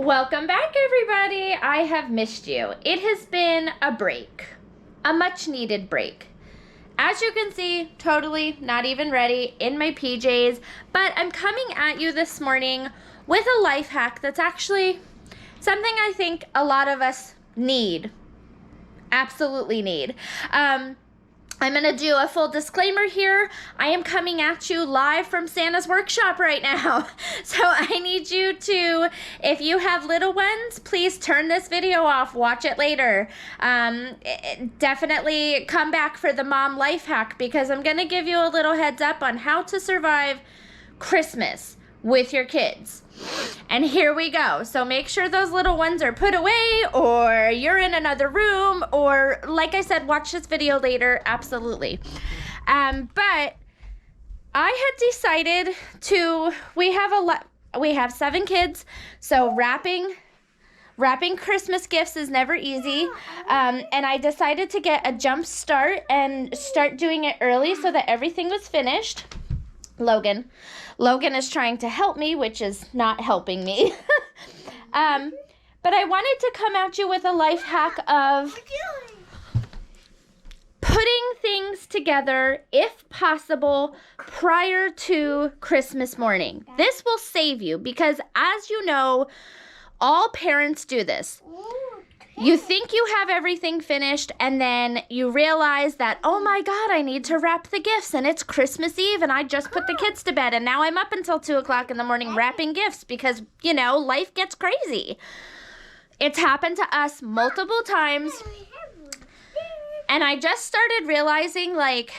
Welcome back, everybody. I have missed you. It has been a break, a much needed break. As you can see, totally not even ready in my PJs, but I'm coming at you this morning with a life hack that's actually something I think a lot of us need, absolutely need. I'm going to do a full disclaimer here. I am coming at you live from Santa's workshop right now. So I need you to, if you have little ones, please turn this video off. Watch it later. Definitely come back for the mom life hack because I'm going to give you a little heads up on how to survive Christmas with your kids. And here we go. So make sure those little ones are put away or you're in another room or, like I said, watch this video later. Absolutely. But I had decided to, we have 7 kids. So wrapping Christmas gifts is never easy. And I decided to get a jump start and start doing it early so that everything was finished. Logan is trying to help me, which is not helping me. But I wanted to come at you with a life hack of putting things together, if possible, prior to Christmas morning. This will save you because, as you know, all parents do this. You think you have everything finished, and then you realize that, oh my God, I need to wrap the gifts, and it's Christmas Eve, and I just put the kids to bed, and now I'm up until 2 o'clock in the morning wrapping gifts because, you know, life gets crazy. It's happened to us multiple times, and I just started realizing, like,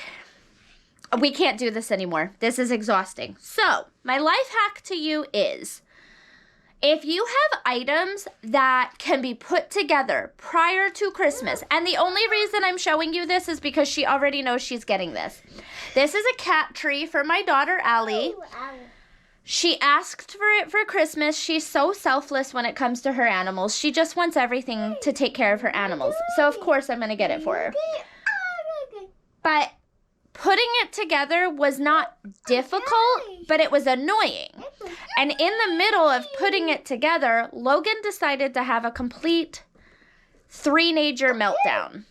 we can't do this anymore. This is exhausting. So, my life hack to you is, if you have items that can be put together prior to Christmas, and the only reason I'm showing you this is because she already knows she's getting this. This is a cat tree for my daughter, Allie. She asked for it for Christmas. She's so selfless when it comes to her animals. She just wants everything to take care of her animals. So, of course, I'm going to get it for her. But putting it together was not difficult, but it was annoying. And in the middle of putting it together, Logan decided to have a complete three-nager meltdown.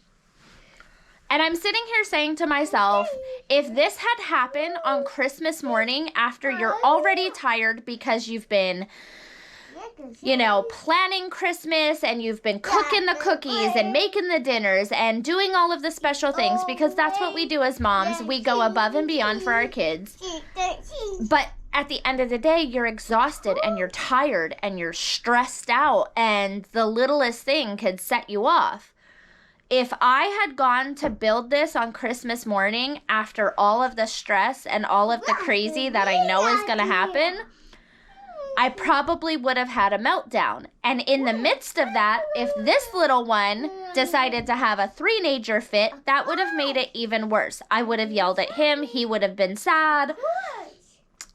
And I'm sitting here saying to myself, if this had happened on Christmas morning after you're already tired because you've been, you know, planning Christmas and you've been cooking the cookies and making the dinners and doing all of the special things, because that's what we do as moms. We go above and beyond for our kids. But at the end of the day, you're exhausted and you're tired and you're stressed out, and the littlest thing could set you off. If I had gone to build this on Christmas morning after all of the stress and all of the crazy that I know is going to happen, I probably would have had a meltdown. And in the midst of that, if this little one decided to have a three-nager fit, that would have made it even worse. I would have yelled at him. He would have been sad.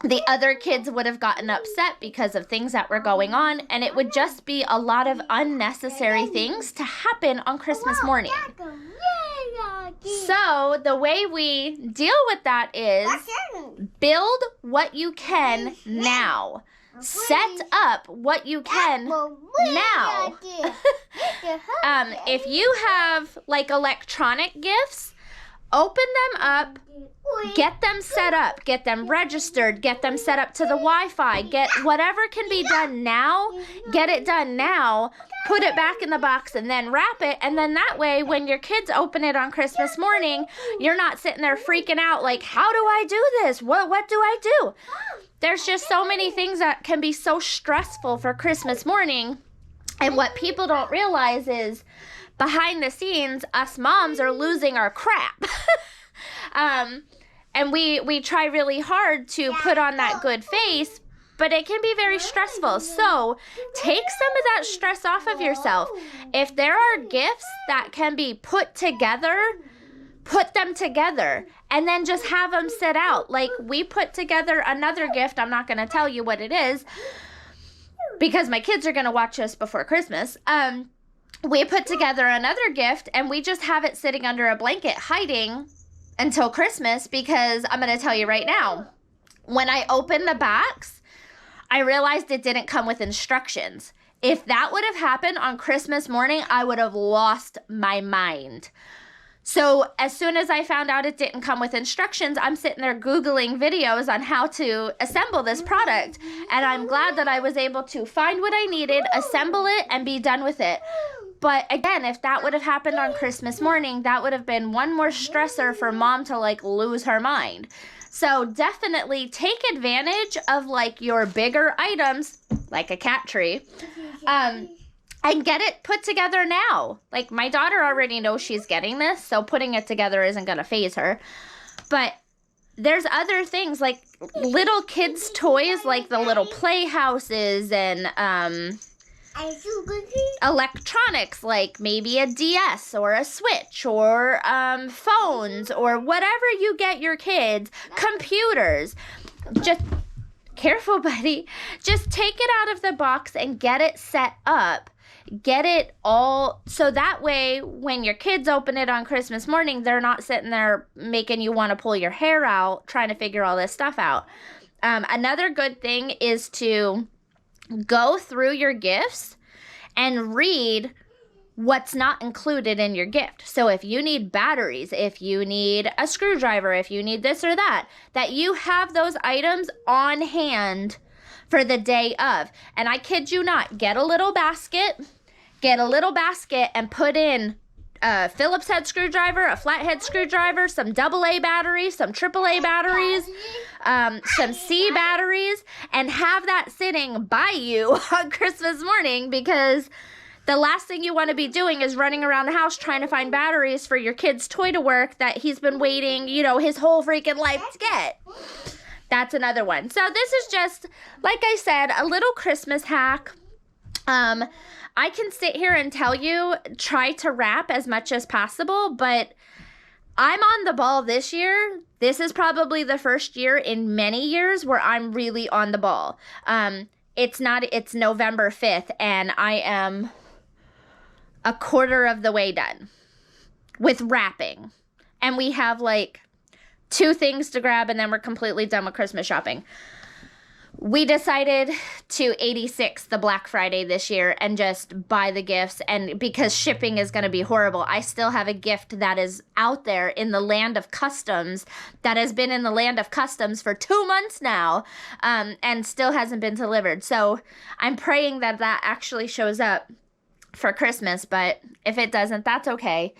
The other kids would have gotten upset because of things that were going on, and it would just be a lot of unnecessary things to happen on Christmas morning. So the way we deal with that is build what you can now. Set up what you can now. If you have like electronic gifts, open them up, get them set up, get them registered, get them set up to the Wi-Fi, get whatever can be done now, get it done now, put it back in the box and then wrap it. And then that way, when your kids open it on Christmas morning, you're not sitting there freaking out like, how do I do this? What do I do? There's just so many things that can be so stressful for Christmas morning. And what people don't realize is behind the scenes, us moms are losing our crap. And we try really hard to put on that good face, but it can be very stressful. So take some of that stress off of yourself. If there are gifts that can be put together, put them together and then just have them sit out. Like we put together another gift. I'm not going to tell you what it is because my kids are going to watch us before Christmas. We put together another gift and we just have it sitting under a blanket hiding until Christmas, because I'm going to tell you right now, when I opened the box, I realized it didn't come with instructions. If that would have happened on Christmas morning, I would have lost my mind. So as soon as I found out it didn't come with instructions, I'm sitting there Googling videos on how to assemble this product. And I'm glad that I was able to find what I needed, assemble it, and be done with it. But again, if that would have happened on Christmas morning, that would have been one more stressor for mom to like lose her mind. So definitely take advantage of like your bigger items, like a cat tree, and get it put together now. Like my daughter already knows she's getting this, so putting it together isn't going to faze her. But there's other things like little kids' toys, like the little playhouses and electronics, like maybe a DS or a Switch or phones or whatever you get your kids, computers. Just careful, buddy. Just take it out of the box and get it set up. Get it all, so that way when your kids open it on Christmas morning, they're not sitting there making you want to pull your hair out trying to figure all this stuff out. Another good thing is to go through your gifts and read what's not included in your gift. So if you need batteries, if you need a screwdriver, if you need this or that you have those items on hand for the day of. And I kid you not, get a little basket and put in a Phillips head screwdriver, a flathead screwdriver, some AA batteries, some AAA batteries, some C batteries, and have that sitting by you on Christmas morning, because the last thing you want to be doing is running around the house trying to find batteries for your kid's toy to work that he's been waiting, his whole freaking life to get. That's another one. So this is just, like I said, a little Christmas hack. I can sit here and tell you, try to wrap as much as possible, but I'm on the ball this year. This is probably the first year in many years where I'm really on the ball. It's November 5th, and I am a quarter of the way done with wrapping. And we have like 2 things to grab, and then we're completely done with Christmas shopping. We decided to 86 the Black Friday this year and just buy the gifts. And because shipping is going to be horrible, I still have a gift that is out there in the land of customs that has been in the land of customs for 2 months now, and still hasn't been delivered. So I'm praying that that actually shows up for Christmas. But if it doesn't, that's okay.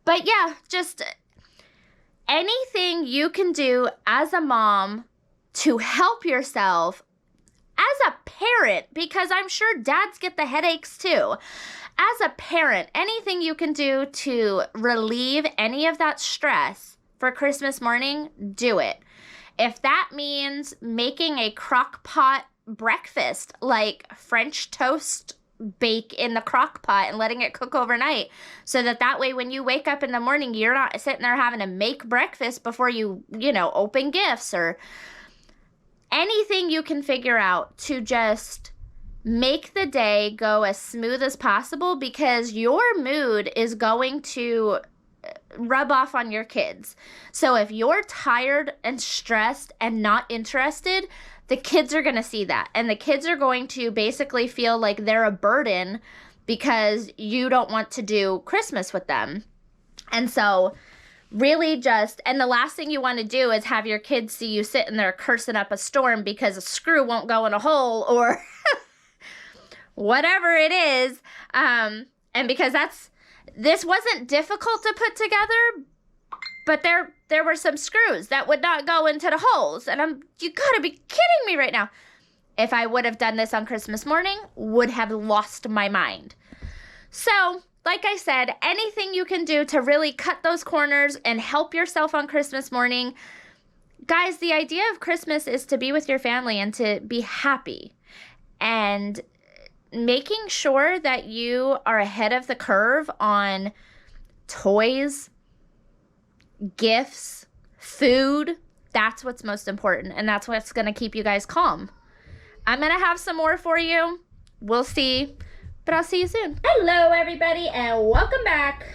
But yeah, just anything you can do as a mom to help yourself as a parent, because I'm sure dads get the headaches too. As a parent, anything you can do to relieve any of that stress for Christmas morning, do it. If that means making a crock pot breakfast, like French toast bake in the crock pot and letting it cook overnight, so that way when you wake up in the morning, you're not sitting there having to make breakfast before you open gifts, or anything you can figure out to just make the day go as smooth as possible, because your mood is going to rub off on your kids. So if you're tired and stressed and not interested, the kids are going to see that, and the kids are going to basically feel like they're a burden because you don't want to do Christmas with them. And so really and the last thing you want to do is have your kids see you sitting there cursing up a storm because a screw won't go in a hole or whatever it is. And because this wasn't difficult to put together, but there were some screws that would not go into the holes. And you gotta be kidding me right now. If I would have done this on Christmas morning, would have lost my mind. So, like I said, anything you can do to really cut those corners and help yourself on Christmas morning. Guys, the idea of Christmas is to be with your family and to be happy. And making sure that you are ahead of the curve on toys, gifts, food, that's what's most important. And that's what's going to keep you guys calm. I'm going to have some more for you. We'll see. But I'll see you soon. Hello, everybody, and welcome back.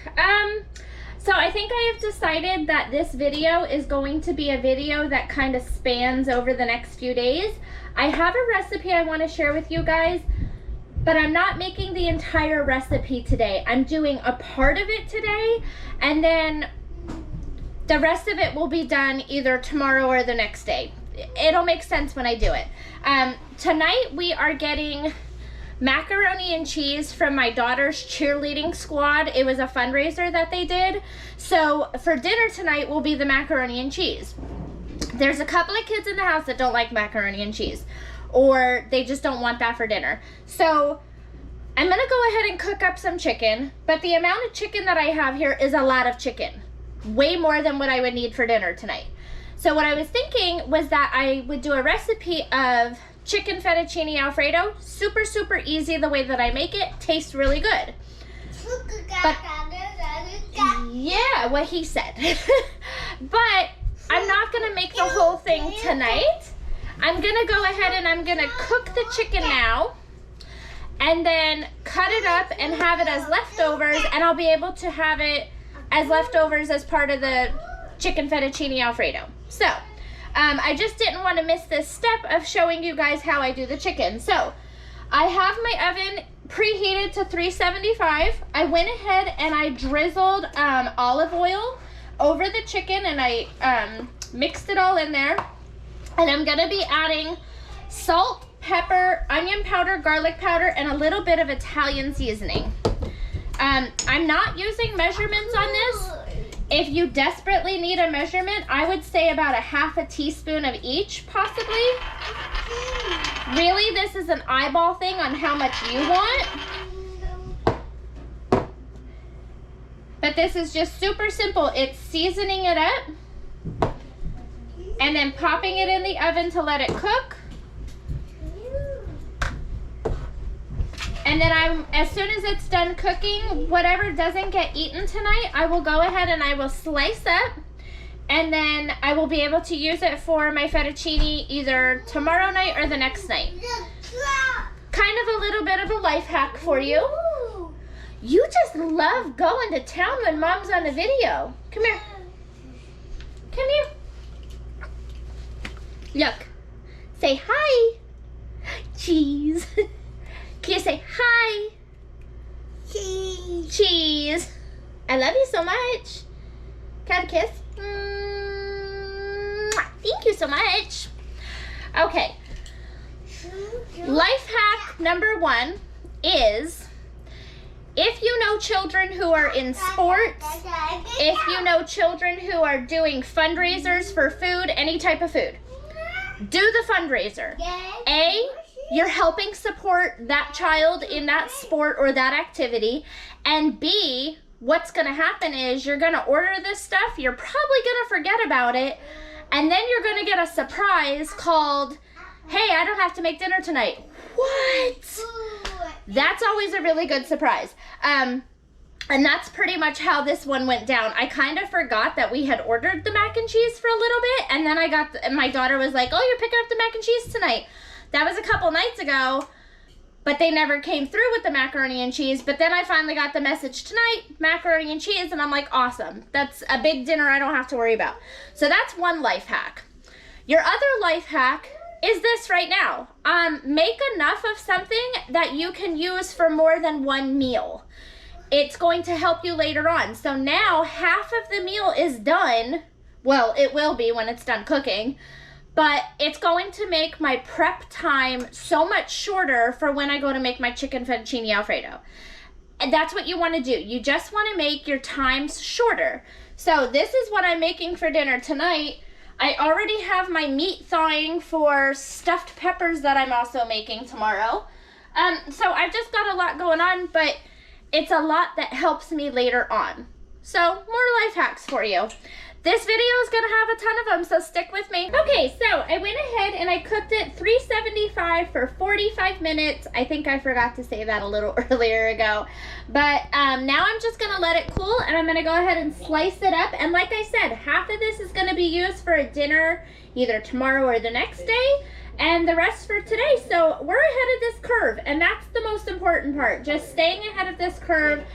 So I think I have decided that this video is going to be a video that kind of spans over the next few days. I have a recipe I want to share with you guys. but I'm not making the entire recipe today. I'm doing a part of it today, and then the rest of it will be done either tomorrow or the next day. It'll make sense when I do it. Tonight we are getting macaroni and cheese from my daughter's cheerleading squad. It was a fundraiser that they did. So for dinner tonight will be the macaroni and cheese. There's a couple of kids in the house that don't like macaroni and cheese, or they just don't want that for dinner. So I'm gonna go ahead and cook up some chicken, but the amount of chicken that I have here is a lot of chicken. Way more than what I would need for dinner tonight. So what I was thinking was that I would do a recipe of chicken fettuccine Alfredo. Super, super easy the way that I make it. Tastes really good. But, yeah, what he said. But I'm not going to make the whole thing tonight. I'm going to go ahead and I'm going to cook the chicken now, and then cut it up and have it as leftovers, and I'll be able to have it as leftovers as part of the chicken fettuccine Alfredo. So, I just didn't want to miss this step of showing you guys how I do the chicken. So, I have my oven preheated to 375. I went ahead and I drizzled olive oil over the chicken, and I mixed it all in there. And I'm going to be adding salt, pepper, onion powder, garlic powder, and a little bit of Italian seasoning. I'm not using measurements on this. If you desperately need a measurement, I would say about a half a teaspoon of each, possibly. Really, this is an eyeball thing on how much you want. But this is just super simple. It's seasoning it up and then popping it in the oven to let it cook. And then as soon as it's done cooking, whatever doesn't get eaten tonight, I will go ahead and I will slice up, and then I will be able to use it for my fettuccine either tomorrow night or the next night. Kind of a little bit of a life hack for you. You just love going to town when Mom's on the video. Come here. Come here. Look. Say hi. Cheese. Can you say hi? Cheese. Cheese. I love you so much. Can I have a kiss? Thank you so much. Okay. Life hack number 1 is, if you know children who are in sports, if you know children who are doing fundraisers for food, any type of food, do the fundraiser. A, you're helping support that child in that sport or that activity. And B, what's going to happen is you're going to order this stuff. You're probably going to forget about it. And then you're going to get a surprise called, hey, I don't have to make dinner tonight. What? That's always a really good surprise. And that's pretty much how this one went down. I kind of forgot that we had ordered the mac and cheese for a little bit. And then my daughter was like, oh, you're picking up the mac and cheese tonight. That was a couple nights ago, but they never came through with the macaroni and cheese. But then I finally got the message tonight, macaroni and cheese, and I'm like, awesome. That's a big dinner I don't have to worry about. So that's one life hack. Your other life hack is this right now. Make enough of something that you can use for more than one meal. It's going to help you later on. So now half of the meal is done. Well, it will be when it's done cooking. But it's going to make my prep time so much shorter for when I go to make my chicken fettuccine Alfredo. And that's what you want to do. You just want to make your times shorter. So this is what I'm making for dinner tonight. I already have my meat thawing for stuffed peppers that I'm also making tomorrow. So I've just got a lot going on, but it's a lot that helps me later on. So more life hacks for you. This video is going to have a ton of them, so stick with me. Okay, so I went ahead and I cooked it 375 for 45 minutes. I think I forgot to say that a little earlier ago. But now I'm just going to let it cool, and I'm going to go ahead and slice it up. And like I said, half of this is going to be used for a dinner either tomorrow or the next day, and the rest for today. So we're ahead of this curve, and that's the most important part. Just staying ahead of this curve,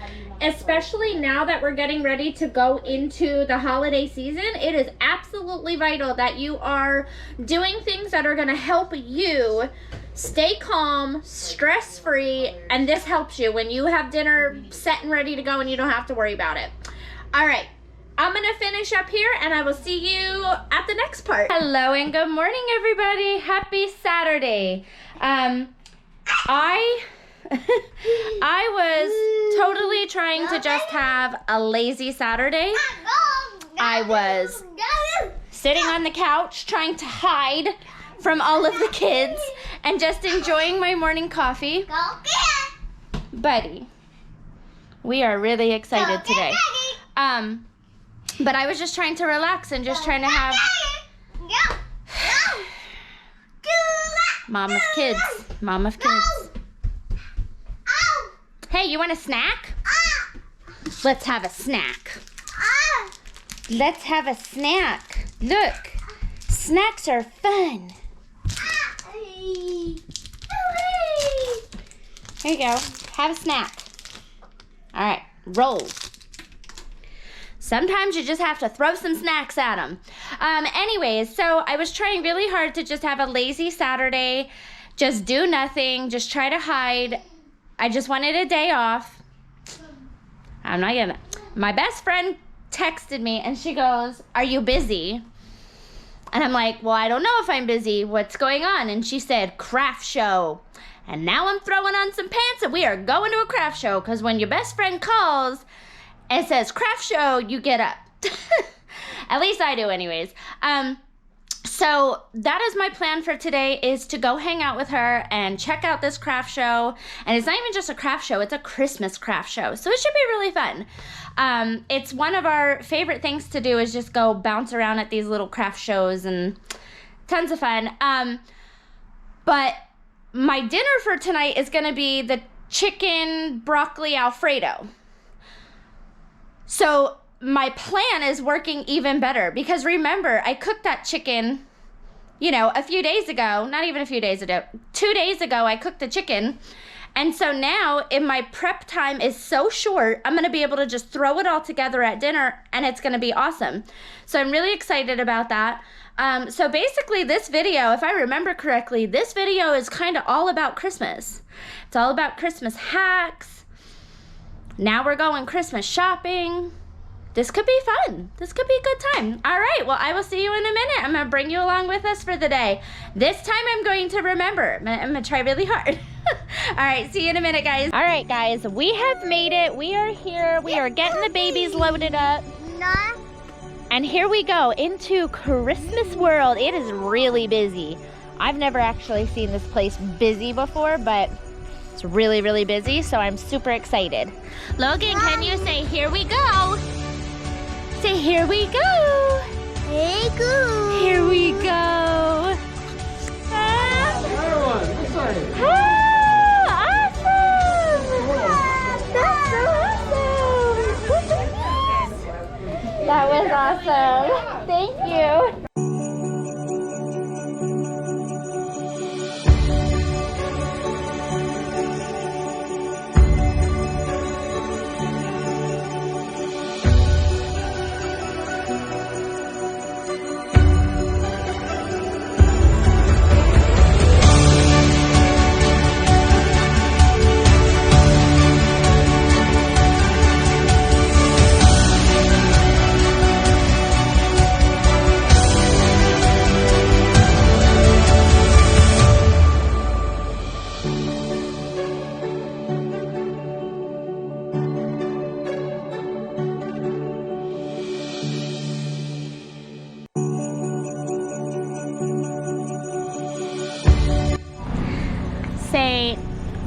especially now that we're getting ready to go into the holiday season. It is absolutely vital that you are doing things that are going to help you Stay calm, stress-free, and this helps you when you have dinner set and ready to go and you don't have to worry about it. All right, I'm gonna finish up here and I will see you at the next part. Hello and good morning, everybody. Happy Saturday. I was totally trying to just have a lazy Saturday. I was sitting on the couch trying to hide from all of the kids and just enjoying my morning coffee. Buddy, we are really excited today. But I was just trying to relax and just trying to have mom of kids. Mom of kids. Hey, you want a snack? Let's have a snack. Let's have a snack. Look, snacks are fun. Here you go. Have a snack. All right, roll. Sometimes you just have to throw some snacks at them. Anyways, so I was trying really hard to just have a lazy Saturday, just do nothing, just try to hide. I just wanted a day off. I'm not gonna. My best friend texted me and she goes, "Are you busy?" And I'm like, "Well, I don't know if I'm busy. What's going on?" And she said, "Craft show." And now I'm throwing on some pants and we are going to a craft show, because when your best friend calls and says craft show, you get up. At least I do anyways. So that is my plan for today, is to go hang out with her and check out this craft show. And it's not even just a craft show, it's a Christmas craft show. So it should be really fun. It's one of our favorite things to do, is just go bounce around at these little craft shows, and tons of fun. But my dinner for tonight is gonna be the chicken broccoli Alfredo. So my plan is working even better, because remember, I cooked that chicken, you know, a few days ago. Not even a few days ago. 2 days ago, I cooked the chicken. And so now, if my prep time is so short, I'm going to be able to just throw it all together at dinner, and it's going to be awesome. So I'm really excited about that. So basically, this video, if I remember correctly, this video is kind of all about Christmas. It's all about Christmas hacks. Now we're going Christmas shopping. This could be fun. This could be a good time. All right, well, I will see you in a minute. I'm gonna bring you along with us for the day. This time I'm going to remember. I'm gonna try really hard. All right, see you in a minute, guys. All right, guys, we have made it. We are here. We are getting the babies loaded up. And here we go into Christmas World. It is really busy. I've never actually seen this place busy before, but it's really, really busy, so I'm super excited. Logan, can you say, "Here we go"? Say, "Here we go." Here we go. Here we go. Oh, awesome! That's so awesome! That was awesome. Thank you. Say,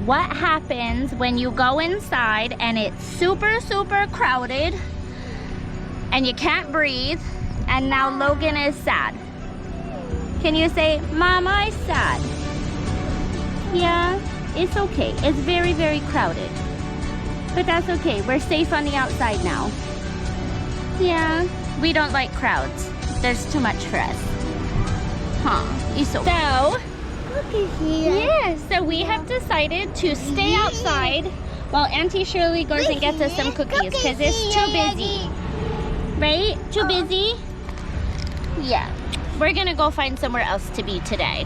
what happens when you go inside and it's super, super crowded and you can't breathe, and now Logan is sad? Can you say, "Mama, I'm sad"? Yeah, it's okay. It's very, very crowded. But that's okay. We're safe on the outside now. Yeah, we don't like crowds. There's too much for us. Huh, it's okay. So, yeah, so we have decided to stay outside while Auntie Shirley goes and gets us some cookies, because it's too busy. Right? Too busy? Yeah. We're gonna go find somewhere else to be today.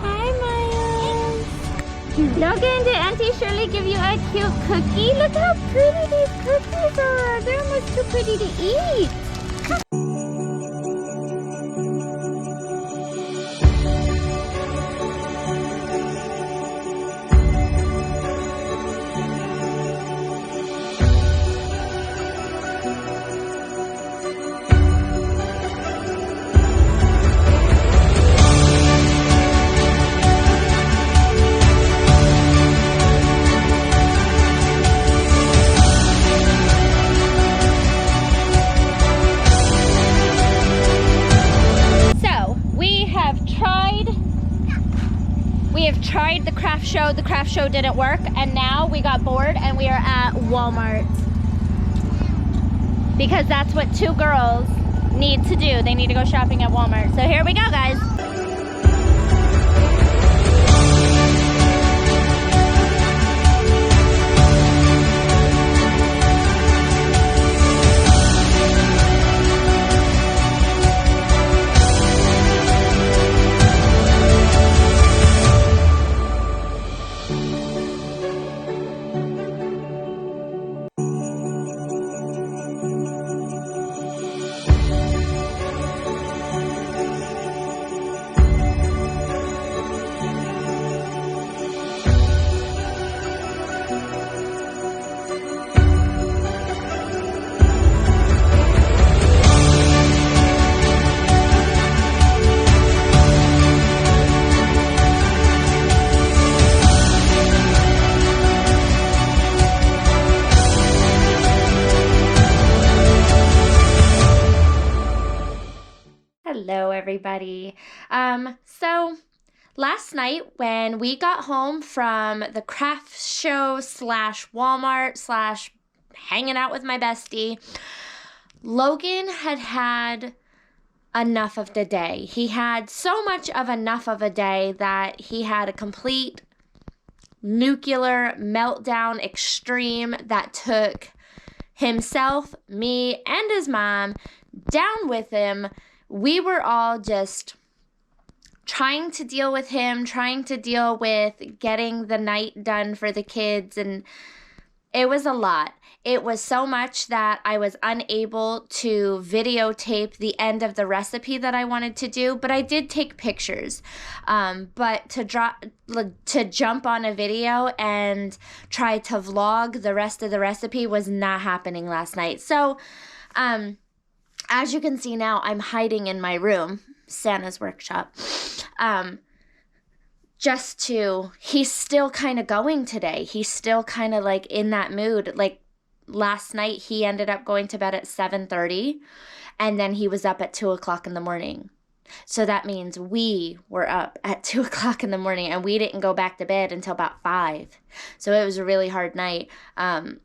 Hi, Miles. Logan, did Auntie Shirley give you a cute cookie? Look how pretty these cookies are. They're almost too pretty to eat. We have tried the craft show. The craft show didn't work, and now we got bored and we are at Walmart. Because that's what two girls need to do. They need to go shopping at Walmart. So here we go, guys. Hello, everybody. So last night when we got home from the craft show slash Walmart slash hanging out with my bestie, Logan had enough of the day. He had so much of enough of a day that he had a complete nuclear meltdown extreme that took himself, me, and his mom down with him. We were all just trying to deal with him, trying to deal with getting the night done for the kids, and it was a lot. It was so much that I was unable to videotape the end of the recipe that I wanted to do, but I did take pictures. But to jump on a video and try to vlog the rest of the recipe was not happening last night. So, as you can see now, I'm hiding in my room, Santa's workshop. He's still kind of going today. He's still kind of like in that mood. Like last night, he ended up going to bed at 7:30, and then he was up at 2 o'clock in the morning. So that means we were up at 2 o'clock in the morning, and we didn't go back to bed until about 5. So it was a really hard night.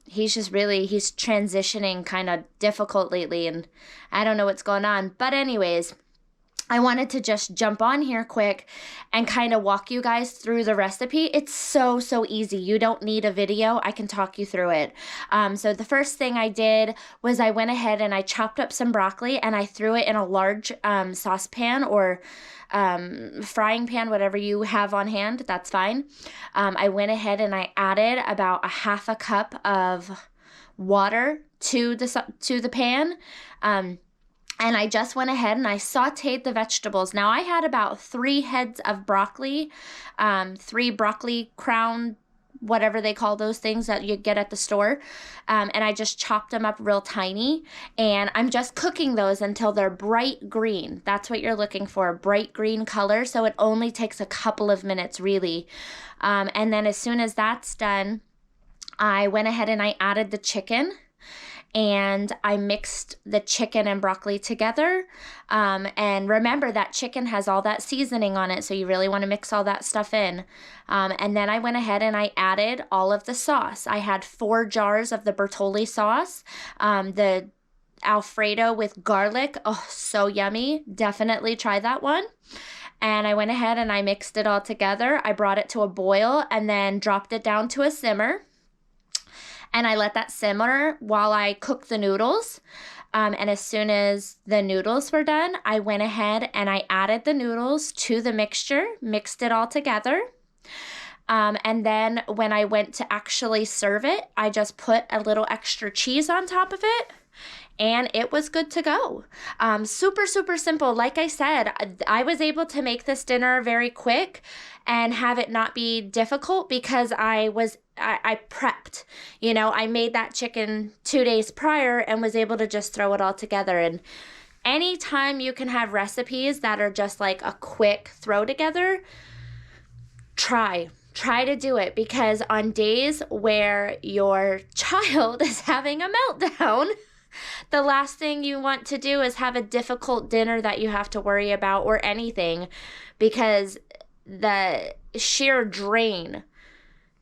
He's transitioning kind of difficult lately, and I don't know what's going on. But anyways, I wanted to just jump on here quick and kind of walk you guys through the recipe. It's so easy. You don't need a video. I can talk you through it. So the first thing I did was I went ahead and I chopped up some broccoli and I threw it in a large saucepan or frying pan, whatever you have on hand, that's fine. I went ahead and I added about a half a cup of water to the pan. And I just went ahead and I sauteed the vegetables. Now I had about 3 heads of broccoli, 3 broccoli crown, whatever they call those things that you get at the store. And I just chopped them up real tiny. And I'm just cooking those until they're bright green. That's what you're looking for, a bright green color. So it only takes a couple of minutes really. And then as soon as that's done, I went ahead and I added the chicken. And I mixed the chicken and broccoli together. And remember that chicken has all that seasoning on it, so you really want to mix all that stuff in. And then I went ahead and I added all of the sauce. I had 4 jars of the Bertolli sauce, the Alfredo with garlic. Oh, so yummy. Definitely try that one. And I went ahead and I mixed it all together. I brought it to a boil and then dropped it down to a simmer. And I let that simmer while I cook the noodles. And as soon as the noodles were done, I went ahead and I added the noodles to the mixture, mixed it all together. And then when I went to actually serve it, I just put a little extra cheese on top of it. And it was good to go. Super, super simple. Like I said, I was able to make this dinner very quick and have it not be difficult because I prepped. You know, I made that chicken 2 days prior and was able to just throw it all together. And anytime you can have recipes that are just like a quick throw together, try to do it, because on days where your child is having a meltdown, the last thing you want to do is have a difficult dinner that you have to worry about or anything, because the sheer drain,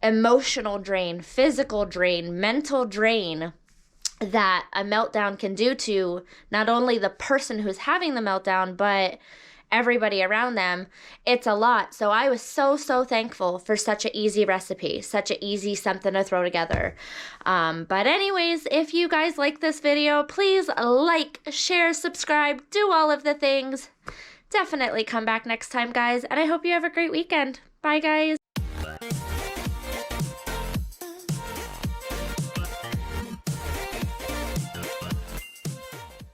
emotional drain, physical drain, mental drain that a meltdown can do to not only the person who's having the meltdown, but everybody around them, it's a lot. So I was so thankful for such an easy recipe, such an easy something to throw together. But anyways, if you guys like this video, please like, share, subscribe, do all of the things. Definitely come back next time, guys, and I hope you have a great weekend. Bye, guys.